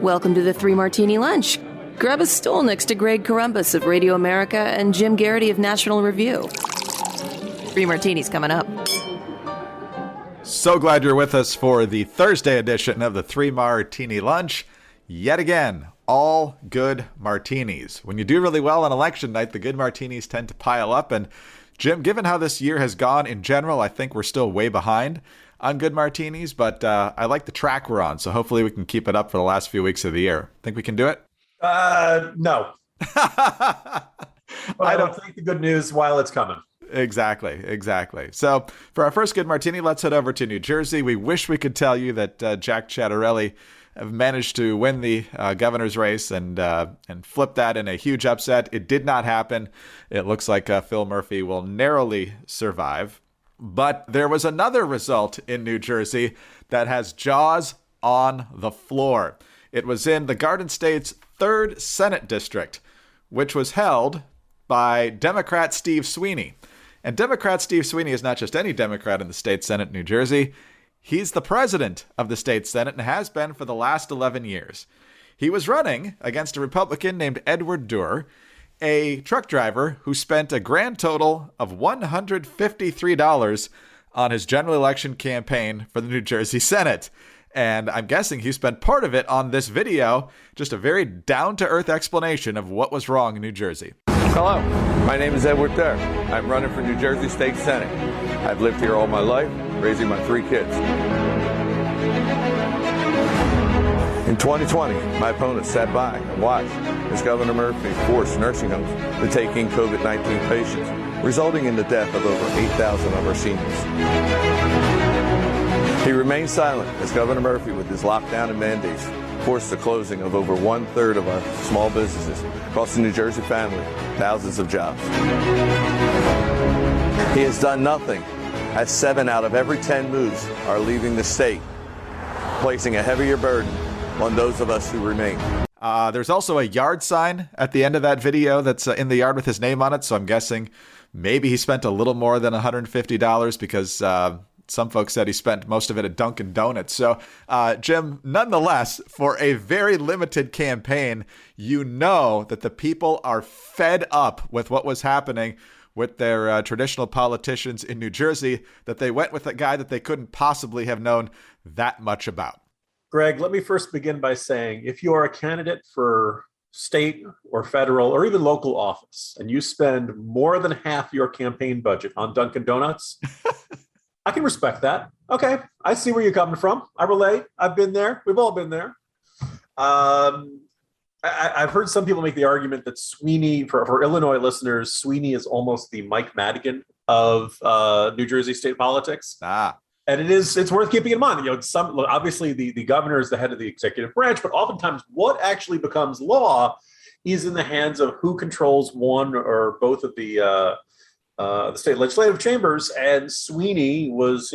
Welcome to the Three Martini Lunch. Grab a stool next to Greg Columbus of Radio America and Jim Garrity of National Review. Three Martinis coming up. So glad you're with us for the Thursday edition of the Three Martini Lunch. Yet again, all good martinis. When you do really well on election night, the good martinis tend to pile up. And Jim, given how this year has gone in general, I think we're still way behind on good martinis, but I like the track we're on, so hopefully we can keep it up for the last few weeks of the year. Think we can do it? No. I don't think the good news while it's coming. Exactly. So for our first good martini, let's head over to New Jersey. We wish we could tell you that Jack Ciattarelli have managed to win the governor's race and flip that in a huge upset. It did not happen. It looks like Phil Murphy will narrowly survive. But there was another result in New Jersey that has jaws on the floor. It was in the Garden State's 3rd Senate District, which was held by Democrat Steve Sweeney. And Democrat Steve Sweeney is not just any Democrat in the state Senate, New Jersey. He's the president of the state Senate and has been for the last 11 years. He was running against a Republican named Edward Durr, a truck driver who spent a grand total of $153 on his general election campaign for the New Jersey Senate. And I'm guessing he spent part of it on this video, just a very down-to-earth explanation of what was wrong in New Jersey. Hello, my name is Edward Durr. I'm running for New Jersey State Senate. I've lived here all my life, raising my 3 kids. In 2020, my opponent sat by and watched as Governor Murphy forced nursing homes to take in COVID-19 patients, resulting in the death of over 8,000 of our seniors. He remained silent as Governor Murphy, with his lockdown and mandates, forced the closing of over 1/3 of our small businesses, costing New Jersey family thousands of jobs. He has done nothing, as 7 out of every 10 moves are leaving the state, placing a heavier burden on those of us who remain. There's also a yard sign at the end of that video that's in the yard with his name on it, so I'm guessing maybe he spent a little more than $150 because some folks said he spent most of it at Dunkin' Donuts. So, Jim, nonetheless, for a very limited campaign, you know that the people are fed up with what was happening with their traditional politicians in New Jersey, that they went with a guy that they couldn't possibly have known that much about. Greg, let me first begin by saying, if you are a candidate for state or federal or even local office, and you spend more than half your campaign budget on Dunkin' Donuts, I can respect that. Okay, I see where you're coming from. I relate. I've been there. We've all been there. I've heard some people make the argument that Sweeney, for Illinois listeners, Sweeney is almost the Mike Madigan of New Jersey state politics. And it's worth keeping in mind. Obviously the governor is the head of the executive branch, but oftentimes what actually becomes law is in the hands of who controls one or both of the state legislative chambers. And Sweeney was,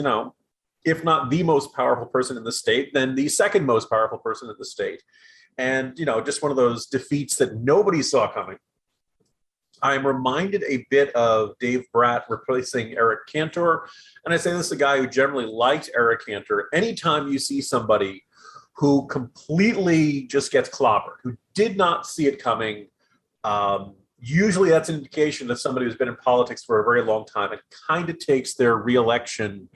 if not the most powerful person in the state, then the second most powerful person in the state. And, just one of those defeats that nobody saw coming. I'm reminded a bit of Dave Bratt replacing Eric Cantor. And I say this is a guy who generally liked Eric Cantor. Anytime you see somebody who completely just gets clobbered, who did not see it coming, usually that's an indication that somebody who's been in politics for a very long time and kind of takes their reelection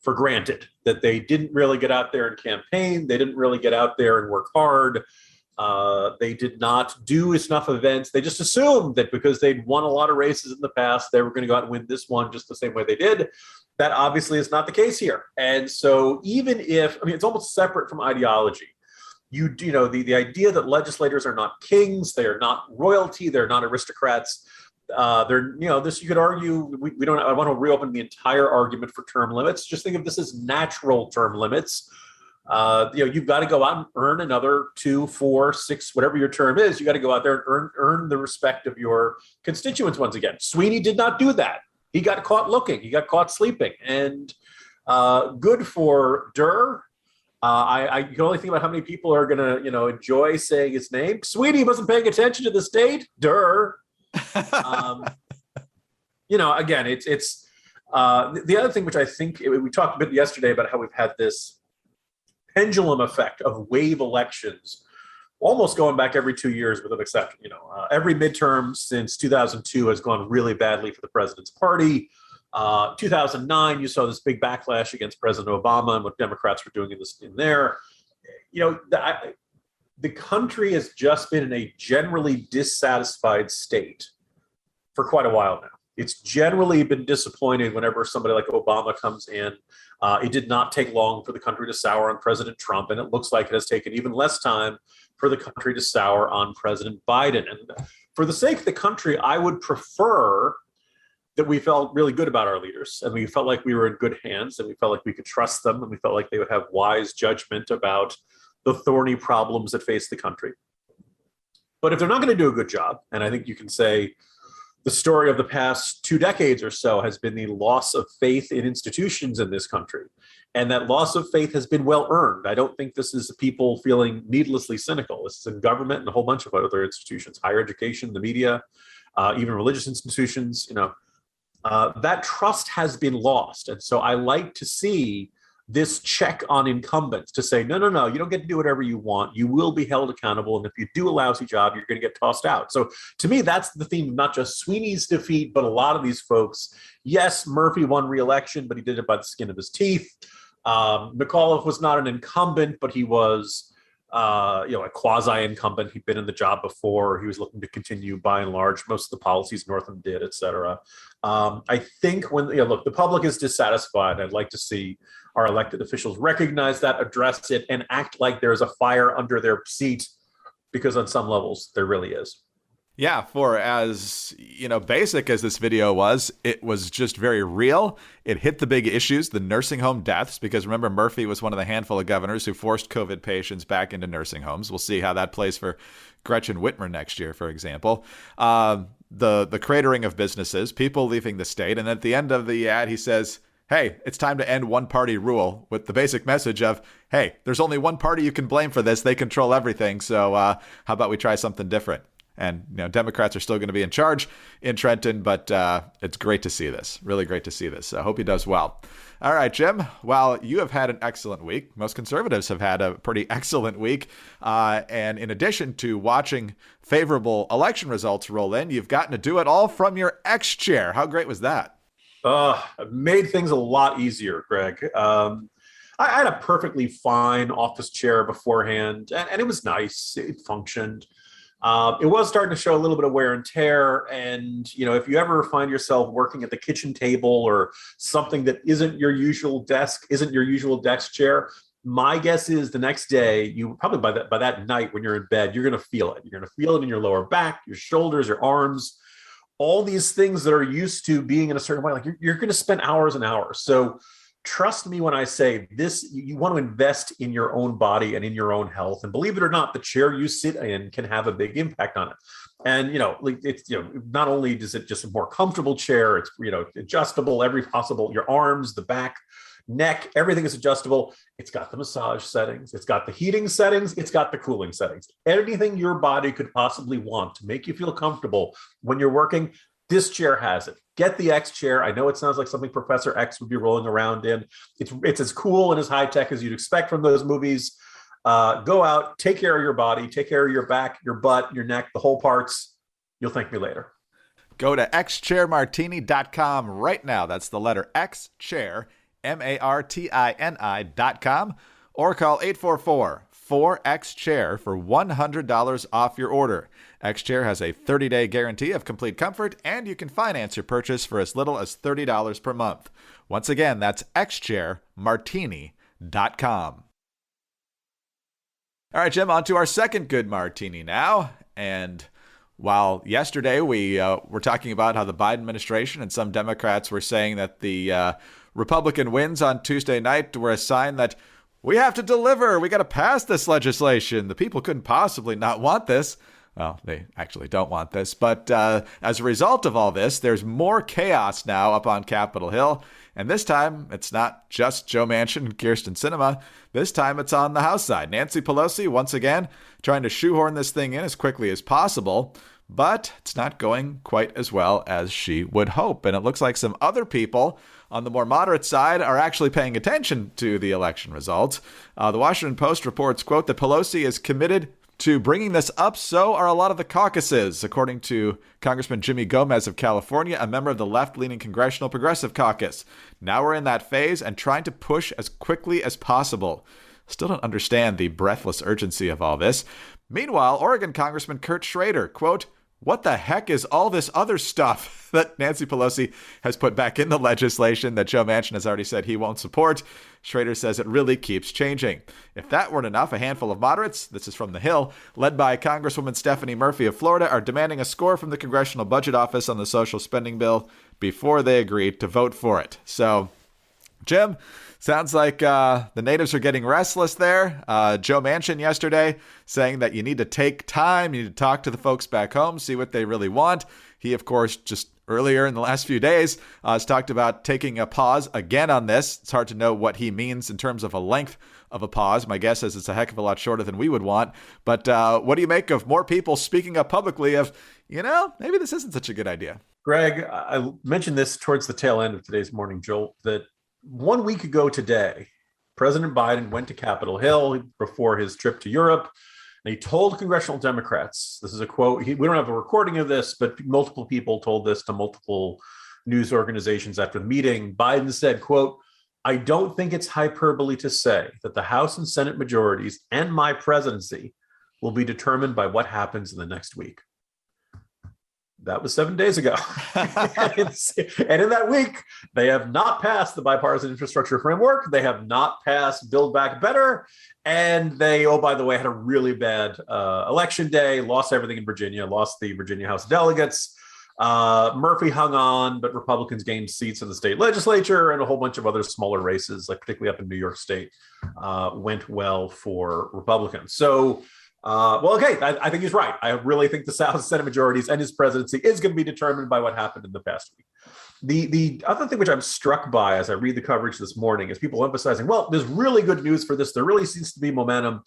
for granted, that they didn't really get out there and campaign. They didn't really get out there and work hard. They did not do enough events. They just assumed that because they'd won a lot of races in the past, they were going to go out and win this one just the same way they did. That obviously is not the case here. And so even if, it's almost separate from ideology. The idea that legislators are not kings, they are not royalty, they're not aristocrats. This you could argue, we don't, I want to reopen the entire argument for term limits. Just think of this as natural term limits. You've got to go out and earn another 2, 4, 6, whatever your term is. You got to go out there and earn the respect of your constituents once again. Sweeney did not do that. He got caught looking. He got caught sleeping. And good for Durr. I can only think about how many people are going to, enjoy saying his name. Sweeney wasn't paying attention to the state. Durr. Again, it's the other thing, which I think we talked a bit yesterday about how we've had this pendulum effect of wave elections almost going back every 2 years with an exception. Every midterm since 2002 has gone really badly for the president's party. 2009, you saw this big backlash against President Obama and what Democrats were doing in there. The country has just been in a generally dissatisfied state for quite a while now. It's generally been disappointed whenever somebody like Obama comes in. It did not take long for the country to sour on President Trump, and it looks like it has taken even less time for the country to sour on President Biden. And for the sake of the country, I would prefer that we felt really good about our leaders, and we felt like we were in good hands, and we felt like we could trust them, and we felt like they would have wise judgment about the thorny problems that face the country. But if they're not going to do a good job, and I think you can say the story of the past 2 decades or so has been the loss of faith in institutions in this country. And that loss of faith has been well earned. I don't think this is people feeling needlessly cynical. This is in government and a whole bunch of other institutions, higher education, the media, even religious institutions. That trust has been lost. And so I like to see this check on incumbents to say, no, you don't get to do whatever you want. You will be held accountable. And if you do a lousy job, you're going to get tossed out. So to me, that's the theme of not just Sweeney's defeat, but a lot of these folks. Yes, Murphy won re-election, but he did it by the skin of his teeth. McAuliffe was not an incumbent, but he was a quasi-incumbent. He'd been in the job before. He was looking to continue by and large. Most of the policies Northam did, et cetera. I think the public is dissatisfied. I'd like to see our elected officials recognize that, address it, and act like there's a fire under their seat, because on some levels there really is. Yeah, for as basic as this video was, it was just very real. It hit the big issues, the nursing home deaths, because remember, Murphy was one of the handful of governors who forced COVID patients back into nursing homes. We'll see how that plays for Gretchen Whitmer next year, for example. The cratering of businesses, people leaving the state, and at the end of the ad, he says, hey, it's time to end one-party rule, with the basic message of, hey, there's only one party you can blame for this. They control everything, so how about we try something different? And Democrats are still going to be in charge in Trenton, but it's great to see this. Really great to see this. I hope he does well. All right, Jim. Well, you have had an excellent week. Most conservatives have had a pretty excellent week. And in addition to watching favorable election results roll in, you've gotten to do it all from your XChair. How great was that? It made things a lot easier, Greg. I had a perfectly fine office chair beforehand, and it was nice. It functioned. It was starting to show a little bit of wear and tear. And, if you ever find yourself working at the kitchen table or something that isn't your usual desk chair, my guess is the next day, you probably by that night when you're in bed, you're going to feel it. You're going to feel it in your lower back, your shoulders, your arms, all these things that are used to being in a certain way. Like you're going to spend hours and hours. So trust me when I say this, you want to invest in your own body and in your own health. And believe it or not, the chair you sit in can have a big impact on it. And, it's, not only is it just a more comfortable chair, it's, adjustable, every possible, your arms, the back, neck, everything is adjustable. It's got the massage settings. It's got the heating settings. It's got the cooling settings. Anything your body could possibly want to make you feel comfortable when you're working, this chair has it. Get the XChair. I know it sounds like something Professor X would be rolling around in. It's as cool and as high tech as you'd expect from those movies. Go out, take care of your body, take care of your back, your butt, your neck, the whole parts. You'll thank me later. Go to xchairmartini.com right now. That's the letter XChair, martini.com, or call 844-4XChair for $100 off your order. XChair has a 30-day guarantee of complete comfort, and you can finance your purchase for as little as $30 per month. Once again, that's xchairmartini.com. All right, Jim, on to our second good martini now. And while yesterday we were talking about how the Biden administration and some Democrats were saying that the Republican wins on Tuesday night were a sign that we have to deliver, we got to pass this legislation, the people couldn't possibly not want this. Well, they actually don't want this. But as a result of all this, there's more chaos now up on Capitol Hill. And this time, it's not just Joe Manchin and Kyrsten Sinema. This time, it's on the House side. Nancy Pelosi, once again, trying to shoehorn this thing in as quickly as possible. But it's not going quite as well as she would hope. And it looks like some other people on the more moderate side are actually paying attention to the election results. The Washington Post reports, quote, that Pelosi is committed to bringing this up, so are a lot of the caucuses, according to Congressman Jimmy Gomez of California, a member of the left-leaning Congressional Progressive Caucus. Now we're in that phase and trying to push as quickly as possible. Still don't understand the breathless urgency of all this. Meanwhile, Oregon Congressman Kurt Schrader, quote, "What the heck is all this other stuff that Nancy Pelosi has put back in the legislation that Joe Manchin has already said he won't support?" Schrader says it really keeps changing. If that weren't enough, a handful of moderates, this is from The Hill, led by Congresswoman Stephanie Murphy of Florida, are demanding a score from the Congressional Budget Office on the social spending bill before they agree to vote for it. So, Jim, sounds like the natives are getting restless there. Joe Manchin yesterday saying that you need to take time, you need to talk to the folks back home, see what they really want. He, of course, just earlier in the last few days has talked about taking a pause again on this. It's hard to know what he means in terms of a length of a pause. My guess is it's a heck of a lot shorter than we would want. But what do you make of more people speaking up publicly of, maybe this isn't such a good idea? Greg, I mentioned this towards the tail end of today's Morning Jolt, that 1 week ago today, President Biden went to Capitol Hill before his trip to Europe, and he told congressional Democrats, this is a quote, we don't have a recording of this, but multiple people told this to multiple news organizations after the meeting. Biden said, quote, "I don't think it's hyperbole to say that the House and Senate majorities and my presidency will be determined by what happens in the next week." That was 7 days ago. And in that week, they have not passed the bipartisan infrastructure framework. They have not passed Build Back Better. And they, oh, by the way, had a really bad election day, lost everything in Virginia, lost the Virginia House of Delegates. Murphy hung on, but Republicans gained seats in the state legislature, and a whole bunch of other smaller races, like particularly up in New York State, went well for Republicans. So, okay, I think he's right. I really think the House Senate majorities and his presidency is going to be determined by what happened in the past week. The other thing which I'm struck by as I read the coverage this morning is people emphasizing, well, there's really good news for this. There really seems to be momentum.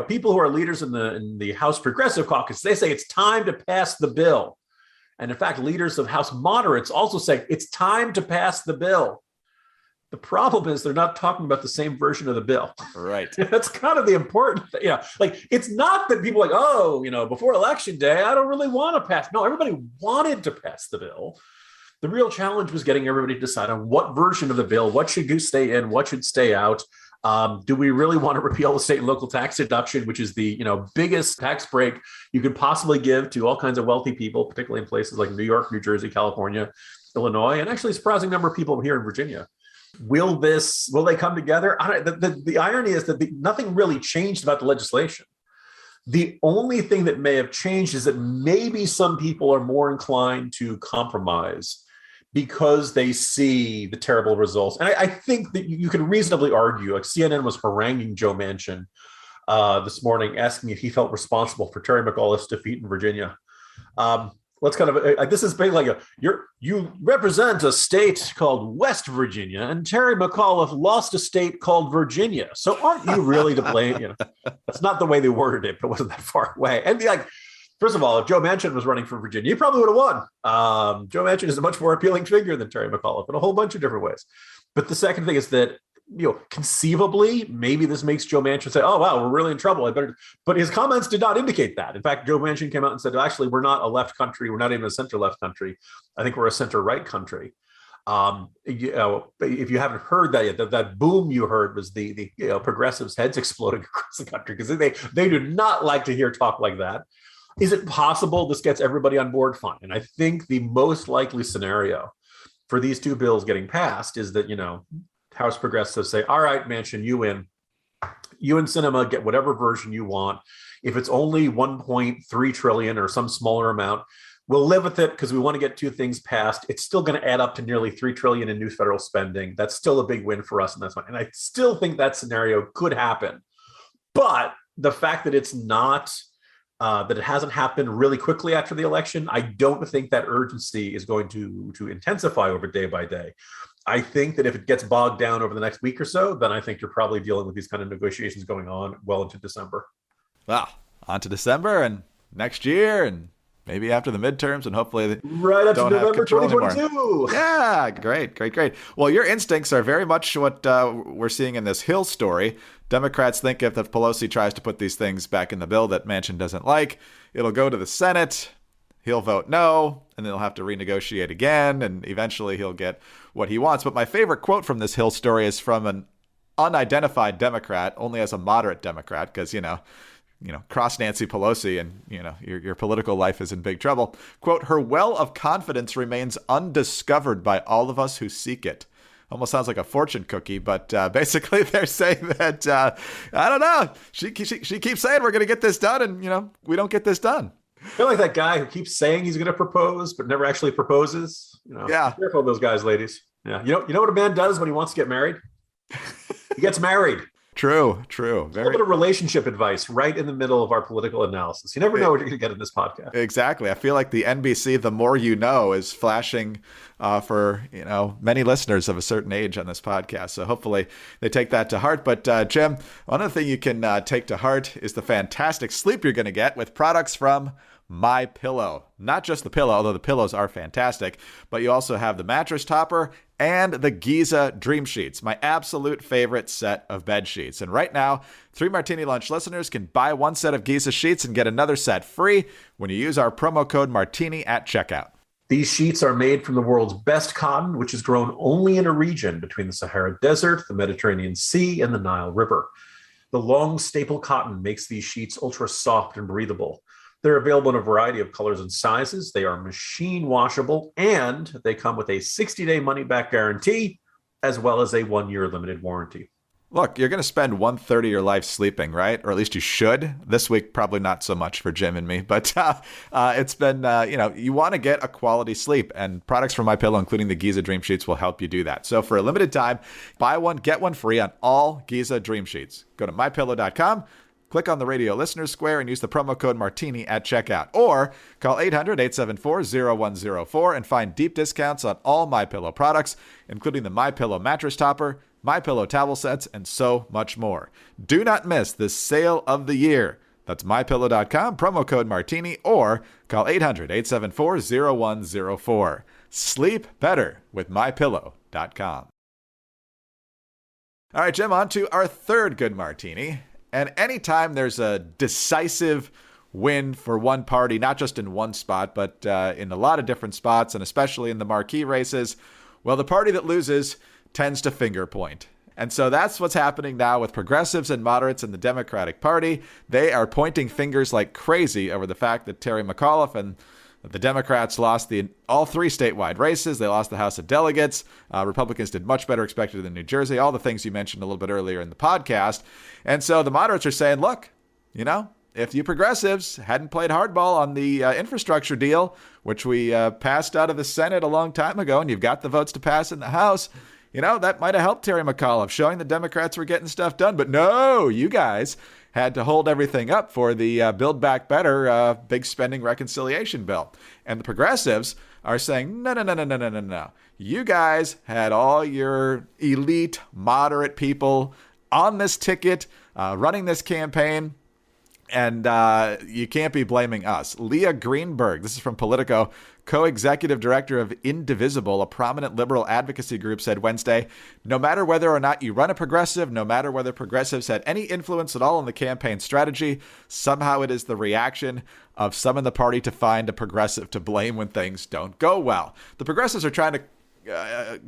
People who are leaders in the House Progressive Caucus, they say it's time to pass the bill. And in fact, leaders of House moderates also say it's time to pass the bill. The problem is they're not talking about the same version of the bill. Right. That's kind of the important thing. Like it's not that people are like, oh, before election day, I don't really want to pass. No, everybody wanted to pass the bill. The real challenge was getting everybody to decide on what version of the bill, what should stay in, what should stay out. Do we really want to repeal the state and local tax deduction, which is the biggest tax break you could possibly give to all kinds of wealthy people, particularly in places like New York, New Jersey, California, Illinois, and actually a surprising number of people here in Virginia? Will they come together? The irony is that nothing really changed about the legislation. The only thing that may have changed is that maybe some people are more inclined to compromise because they see the terrible results. And I think that you can reasonably argue, like CNN was haranguing Joe Manchin this morning, asking if he felt responsible for Terry McAuliffe's defeat in Virginia. Let's kind of, this is basically like you represent a state called West Virginia, and Terry McAuliffe lost a state called Virginia. So aren't you really to blame? That's not the way they worded it, but it wasn't that far away. And first of all, if Joe Manchin was running for Virginia, he probably would have won. Joe Manchin is a much more appealing figure than Terry McAuliffe in a whole bunch of different ways. But the second thing is that, conceivably, maybe this makes Joe Manchin say, oh, wow, we're really in trouble. But his comments did not indicate that. In fact, Joe Manchin came out and said, actually, we're not a left country. We're not even a center-left country. I think we're a center-right country. If you haven't heard that yet, that boom you heard was the progressives' heads exploding across the country because they do not like to hear talk like that. Is it possible this gets everybody on board? Fine. And I think the most likely scenario for these two bills getting passed is that, House progressives say, all right, Manchin, you win. You and Sinema get whatever version you want. If it's only 1.3 trillion or some smaller amount, we'll live with it because we want to get two things passed. It's still going to add up to nearly 3 trillion in new federal spending. That's still a big win for us, and that's fine. And I still think that scenario could happen. But the fact that it's not, that it hasn't happened really quickly after the election, I don't think that urgency is going to intensify over day by day. I think that if it gets bogged down over the next week or so, then I think you're probably dealing with these kind of negotiations going on well into December. Wow, on to December and next year and maybe after the midterms, and hopefully right after November 2022. Yeah, great. Well, your instincts are very much what we're seeing in this Hill story. Democrats think if Pelosi tries to put these things back in the bill that Manchin doesn't like, it'll go to the Senate. He'll vote no, and then he'll have to renegotiate again, and eventually he'll get what he wants. But my favorite quote from this Hill story is from an unidentified Democrat, only as a moderate Democrat, because, cross Nancy Pelosi and, your political life is in big trouble. Quote, "Her well of confidence remains undiscovered by all of us who seek it." Almost sounds like a fortune cookie, but basically they're saying that, I don't know, she keeps saying we're going to get this done, and, we don't get this done. I feel like that guy who keeps saying he's going to propose, but never actually proposes. Yeah. Be careful of those guys, ladies. Yeah. You know what a man does when he wants to get married? He gets married. True. A little bit of relationship advice right in the middle of our political analysis. You never know what you're going to get in this podcast. Exactly. I feel like the NBC, the more you know, is flashing for, many listeners of a certain age on this podcast. So hopefully they take that to heart. But Jim, one other thing you can take to heart is the fantastic sleep you're going to get with products from My Pillow. Not just the pillow, although the pillows are fantastic, but you also have the mattress topper and the Giza Dream Sheets, my absolute favorite set of bed sheets. And right now, 3 Martini Lunch listeners can buy one set of Giza sheets and get another set free when you use our promo code Martini at checkout. These sheets are made from the world's best cotton, which is grown only in a region between the Sahara Desert, the Mediterranean Sea, and the Nile River. The long staple cotton makes these sheets ultra soft and breathable. They're available in a variety of colors and sizes. They are machine washable, and they come with a 60-day money-back guarantee, as well as a 1-year limited warranty. Look, you're going to spend 1/3 of your life sleeping, right? Or at least you should. This week, probably not so much for Jim and me, but it's been, you want to get a quality sleep, and products from MyPillow, including the Giza Dream Sheets, will help you do that. So for a limited time, buy one, get one free on all Giza Dream Sheets. Go to mypillow.com. Click on the radio listener square and use the promo code Martini at checkout. Or call 800-874-0104 and find deep discounts on all MyPillow products, including the MyPillow mattress topper, MyPillow towel sets, and so much more. Do not miss this sale of the year. That's mypillow.com, promo code Martini, or call 800-874-0104. Sleep better with mypillow.com. All right, Jim, on to our third good martini. And anytime there's a decisive win for one party, not just in one spot, but in a lot of different spots, and especially in the marquee races, well, the party that loses tends to finger point. And so that's what's happening now with progressives and moderates in the Democratic Party. They are pointing fingers like crazy over the fact that Terry McAuliffe and the Democrats lost all 3 statewide races. They lost the House of Delegates. Republicans did much better expected than New Jersey. All the things you mentioned a little bit earlier in the podcast. And so the moderates are saying, look, if you progressives hadn't played hardball on the infrastructure deal, which we passed out of the Senate a long time ago, and you've got the votes to pass in the House, that might have helped Terry McAuliffe, showing the Democrats were getting stuff done. But no, you guys had to hold everything up for the Build Back Better big spending reconciliation bill. And the progressives are saying, no. You guys had all your elite, moderate people on this ticket, running this campaign, and you can't be blaming us. Leah Greenberg, this is from Politico, co-executive director of Indivisible, a prominent liberal advocacy group, said Wednesday, no matter whether or not you run a progressive, no matter whether progressives had any influence at all on the campaign strategy, somehow it is the reaction of some in the party to find a progressive to blame when things don't go well. The progressives are trying to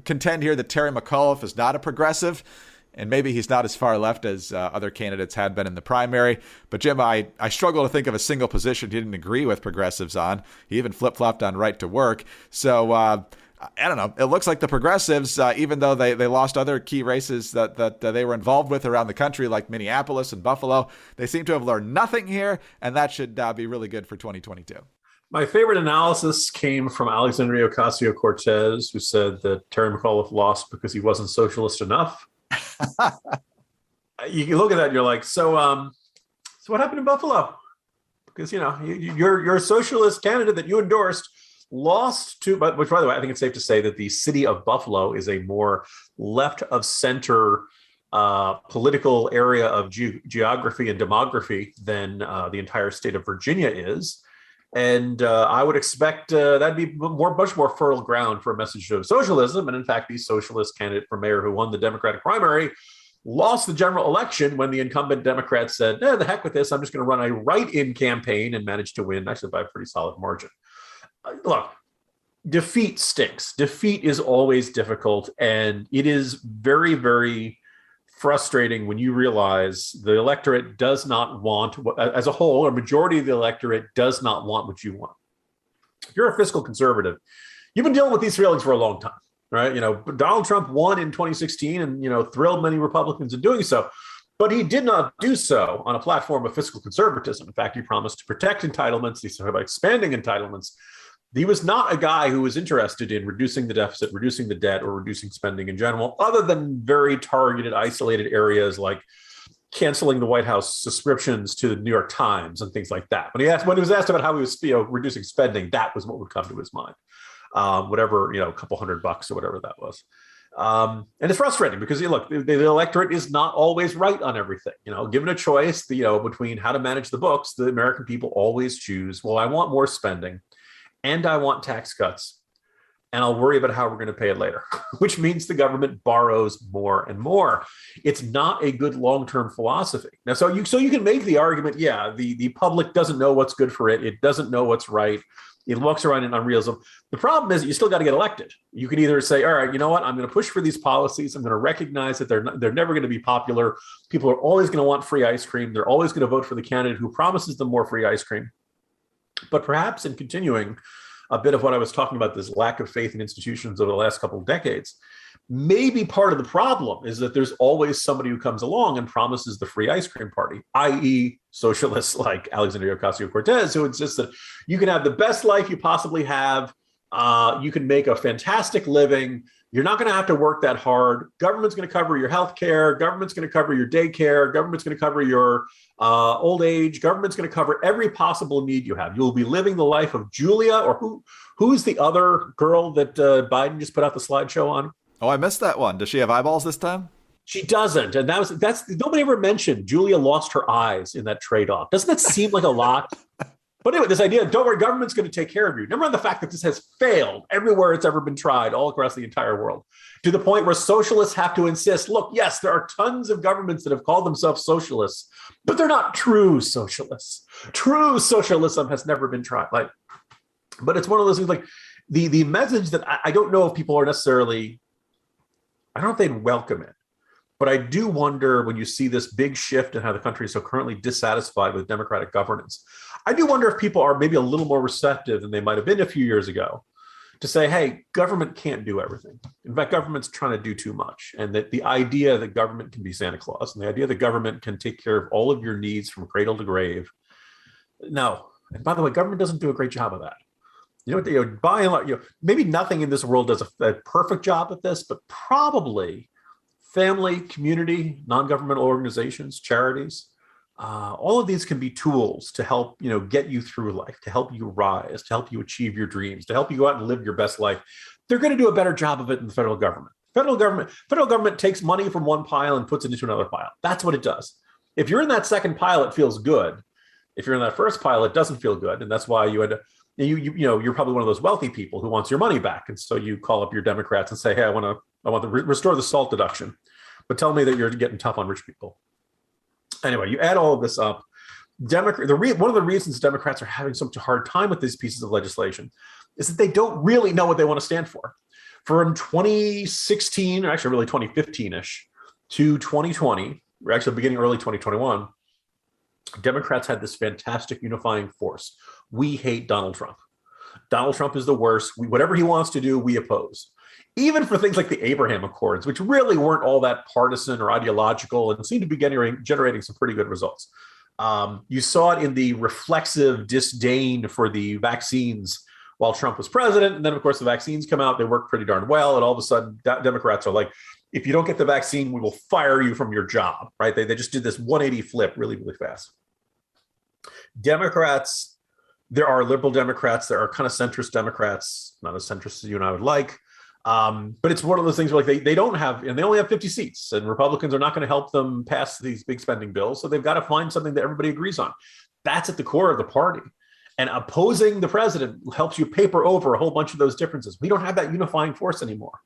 contend here that Terry McAuliffe is not a progressive, and maybe he's not as far left as other candidates had been in the primary. But Jim, I struggle to think of a single position he didn't agree with progressives on. He even flip-flopped on right to work. So I don't know. It looks like the progressives, even though they lost other key races that they were involved with around the country, like Minneapolis and Buffalo, they seem to have learned nothing here, and that should be really good for 2022. My favorite analysis came from Alexandria Ocasio-Cortez, who said that Terry McAuliffe lost because he wasn't socialist enough. You can look at that and you're like, so what happened in Buffalo? Because, your socialist candidate that you endorsed lost to, but which, by the way, I think it's safe to say that the city of Buffalo is a more left of center political area of geography and demography than the entire state of Virginia is. And I would expect that'd be much more fertile ground for a message of socialism. And in fact, the socialist candidate for mayor who won the Democratic primary lost the general election when the incumbent Democrat said, the heck with this, I'm just going to run a write-in campaign, and managed to win, actually by a pretty solid margin. Look, defeat stinks. Defeat is always difficult, and it is very, very frustrating when you realize the electorate does not want, as a whole, a majority of the electorate does not want what you want. If you're a fiscal conservative, you've been dealing with these feelings for a long time. Right, Donald Trump won in 2016, and thrilled many Republicans in doing so, but he did not do so on a platform of fiscal conservatism. In fact, he promised to protect entitlements. He said about expanding entitlements. He was not a guy who was interested in reducing the deficit, reducing the debt, or reducing spending in general, other than very targeted, isolated areas like canceling the White House subscriptions to the New York Times and things like that. When he was asked about how he was reducing spending, that was what would come to his mind. Whatever, a couple $100 or whatever that was. And it's frustrating because, look, the electorate is not always right on everything. Given a choice, between how to manage the books, the American people always choose, well, I want more spending and I want tax cuts, and I'll worry about how we're going to pay it later, which means the government borrows more and more. It's not a good long-term philosophy. Now, so you can make the argument, the public doesn't know what's good for it. It doesn't know what's right. It walks around in unrealism. The problem is you still got to get elected. You can either say, all right, you know what? I'm going to push for these policies. I'm going to recognize that they're never going to be popular. People are always going to want free ice cream. They're always going to vote for the candidate who promises them more free ice cream. But perhaps in continuing a bit of what I was talking about, this lack of faith in institutions over the last couple of decades, maybe part of the problem is that there's always somebody who comes along and promises the free ice cream party, i.e. socialists like Alexandria Ocasio-Cortez, who insist that you can have the best life you possibly have. You can make a fantastic living. You're not going to have to work that hard. Government's going to cover your health care. Government's going to cover your daycare. Government's going to cover your old age. Government's going to cover every possible need you have. You'll be living the life of Julia, or who's the other girl that Biden just put out the slideshow on? Oh, I missed that one. Does she have eyeballs this time? She doesn't. And that's nobody ever mentioned Julia lost her eyes in that trade-off. Doesn't that seem like a lot? But anyway, this idea of don't worry, government's going to take care of you. Remember the fact that this has failed everywhere it's ever been tried, all across the entire world, to the point where socialists have to insist, look, yes, there are tons of governments that have called themselves socialists, but they're not true socialists. True socialism has never been tried. But it's one of those things, like the message that I don't know if people are necessarily, I don't know if they'd welcome it. But I do wonder, when you see this big shift in how the country is so currently dissatisfied with democratic governance, I do wonder if people are maybe a little more receptive than they might have been a few years ago to say, hey, government can't do everything. In fact, government's trying to do too much. And that the idea that government can be Santa Claus, and the idea that government can take care of all of your needs from cradle to grave. No. And by the way, government doesn't do a great job of that. By and large, maybe nothing in this world does a perfect job at this, but probably family, community, non-governmental organizations, charities, all of these can be tools to help, get you through life, to help you rise, to help you achieve your dreams, to help you go out and live your best life. They're going to do a better job of it than the federal government. Federal government takes money from one pile and puts it into another pile. That's what it does. If you're in that second pile, it feels good. If you're in that first pile, it doesn't feel good. And that's why you're probably one of those wealthy people who wants your money back. And so you call up your Democrats and say, hey, I want to restore the SALT deduction, but tell me that you're getting tough on rich people. Anyway, you add all of this up. One of the reasons Democrats are having such a hard time with these pieces of legislation is that they don't really know what they want to stand for. From 2016, or actually really 2015-ish, to 2020, or actually beginning early 2021, Democrats had this fantastic unifying force. We hate Donald Trump. Donald Trump is the worst. Whatever he wants to do, we oppose. Even for things like the Abraham Accords, which really weren't all that partisan or ideological and seemed to be generating some pretty good results. You saw it in the reflexive disdain for the vaccines while Trump was president. And then, of course, the vaccines come out. They work pretty darn well. And all of a sudden, Democrats are like, if you don't get the vaccine, we will fire you from your job, right? They just did this 180 flip really, really fast. Democrats, there are liberal Democrats, there are kind of centrist Democrats, not as centrist as you and I would like. But it's one of those things where they don't have, and they only have 50 seats, and Republicans are not going to help them pass these big spending bills. So they've got to find something that everybody agrees on. That's at the core of the party. And opposing the president helps you paper over a whole bunch of those differences. We don't have that unifying force anymore.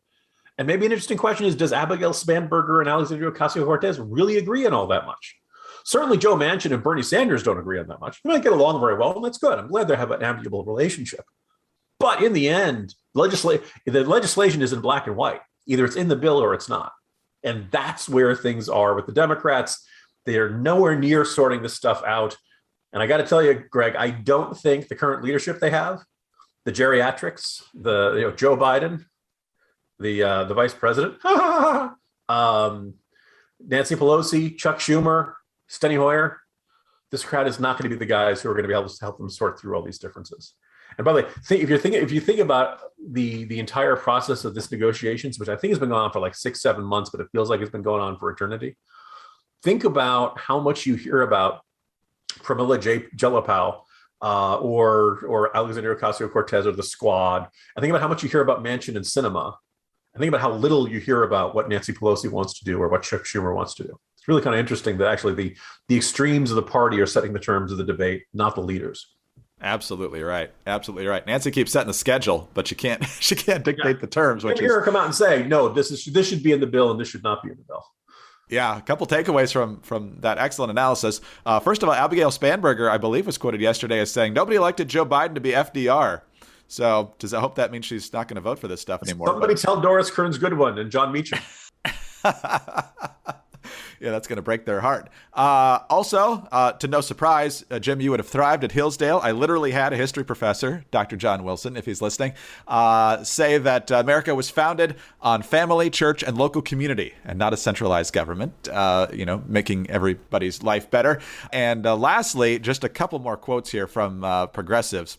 And maybe an interesting question is, does Abigail Spanberger and Alexandria Ocasio-Cortez really agree on all that much? Certainly Joe Manchin and Bernie Sanders don't agree on that much. They might get along very well, and that's good. I'm glad they have an amicable relationship. But in the end, the legislation is in black and white. Either it's in the bill or it's not. And that's where things are with the Democrats. They are nowhere near sorting this stuff out. And I got to tell you, Greg, I don't think the current leadership they have, the geriatrics, Joe Biden, the vice president, Nancy Pelosi, Chuck Schumer, Steny Hoyer, this crowd is not going to be the guys who are going to be able to help them sort through all these differences. And by the way, if you think about the entire process of this negotiations, which I think has been going on for like 6-7 months, but it feels like it's been going on for eternity. Think about how much you hear about Pramila Jayapal or Alexandria Ocasio-Cortez or the Squad. I think about how much you hear about Manchin and Sinema. I think about how little you hear about what Nancy Pelosi wants to do or what Chuck Schumer wants to do. It's really kind of interesting that actually the extremes of the party are setting the terms of the debate, not the leaders. Absolutely right. Absolutely right. Nancy keeps setting the schedule, but she can't dictate the terms. You hear her come out and say, no, this should be in the bill and this should not be in the bill. Yeah, a couple takeaways from that excellent analysis. First of all, Abigail Spanberger, I believe, was quoted yesterday as saying, nobody elected Joe Biden to be FDR. So does I hope that means she's not going to vote for this stuff anymore? Somebody tell Doris Kearns Goodwin and John Meacham. Yeah, that's going to break their heart. Also, to no surprise, Jim, you would have thrived at Hillsdale. I literally had a history professor, Dr. John Wilson, if he's listening, say that America was founded on family, church, and local community, and not a centralized government, making everybody's life better. And lastly, just a couple more quotes here from progressives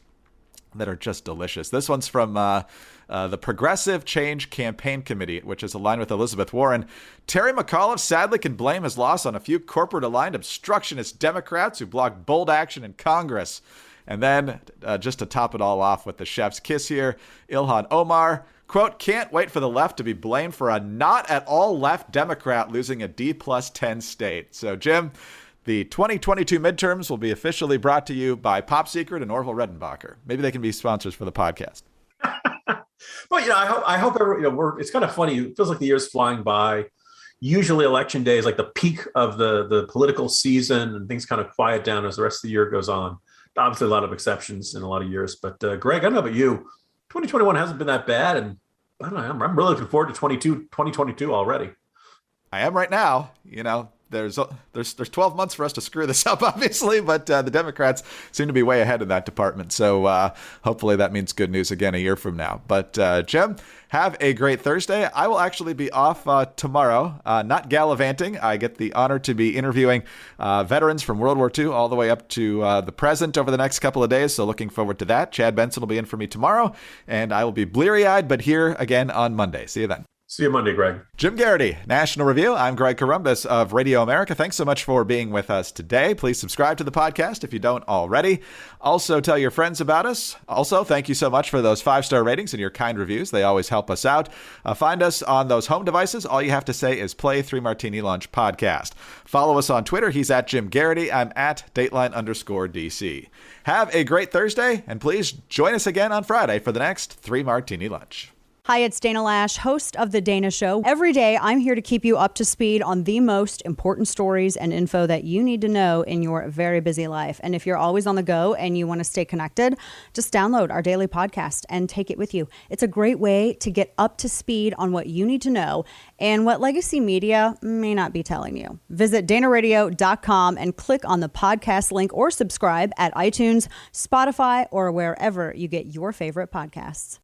that are just delicious. This one's from the Progressive Change Campaign Committee, which is aligned with Elizabeth Warren. Terry McAuliffe sadly can blame his loss on a few corporate-aligned obstructionist Democrats who blocked bold action in Congress. And then, just to top it all off with the chef's kiss here, Ilhan Omar, quote, can't wait for the left to be blamed for a not at all left Democrat losing a D+10 state. So, Jim, the 2022 midterms will be officially brought to you by Pop Secret and Orville Redenbacher. Maybe they can be sponsors for the podcast. But I hope it's kind of funny. It feels like the year's flying by. Usually, election day is like the peak of the political season, and things kind of quiet down as the rest of the year goes on. Obviously, a lot of exceptions in a lot of years. But Greg, I don't know about you. 2021 hasn't been that bad, and I don't know. I'm really looking forward to 2022 already. I am right now. There's 12 months for us to screw this up, obviously, but the Democrats seem to be way ahead in that department. So hopefully that means good news again a year from now. But Jim, have a great Thursday. I will actually be off tomorrow, not gallivanting. I get the honor to be interviewing veterans from World War II all the way up to the present over the next couple of days. So looking forward to that. Chad Benson will be in for me tomorrow, and I will be bleary-eyed, but here again on Monday. See you then. See you Monday, Greg. Jim Garrity, National Review. I'm Greg Corombos of Radio America. Thanks so much for being with us today. Please subscribe to the podcast if you don't already. Also, tell your friends about us. Also, thank you so much for those 5-star ratings and your kind reviews. They always help us out. Find us on those home devices. All you have to say is play 3 Martini Lunch podcast. Follow us on Twitter. He's at Jim Garrity. I'm at Dateline_DC. Have a great Thursday, and please join us again on Friday for the next 3 Martini Lunch. Hi, it's Dana Lash, host of The Dana Show. Every day, I'm here to keep you up to speed on the most important stories and info that you need to know in your very busy life. And if you're always on the go and you want to stay connected, just download our daily podcast and take it with you. It's a great way to get up to speed on what you need to know and what legacy media may not be telling you. Visit danaradio.com and click on the podcast link or subscribe at iTunes, Spotify, or wherever you get your favorite podcasts.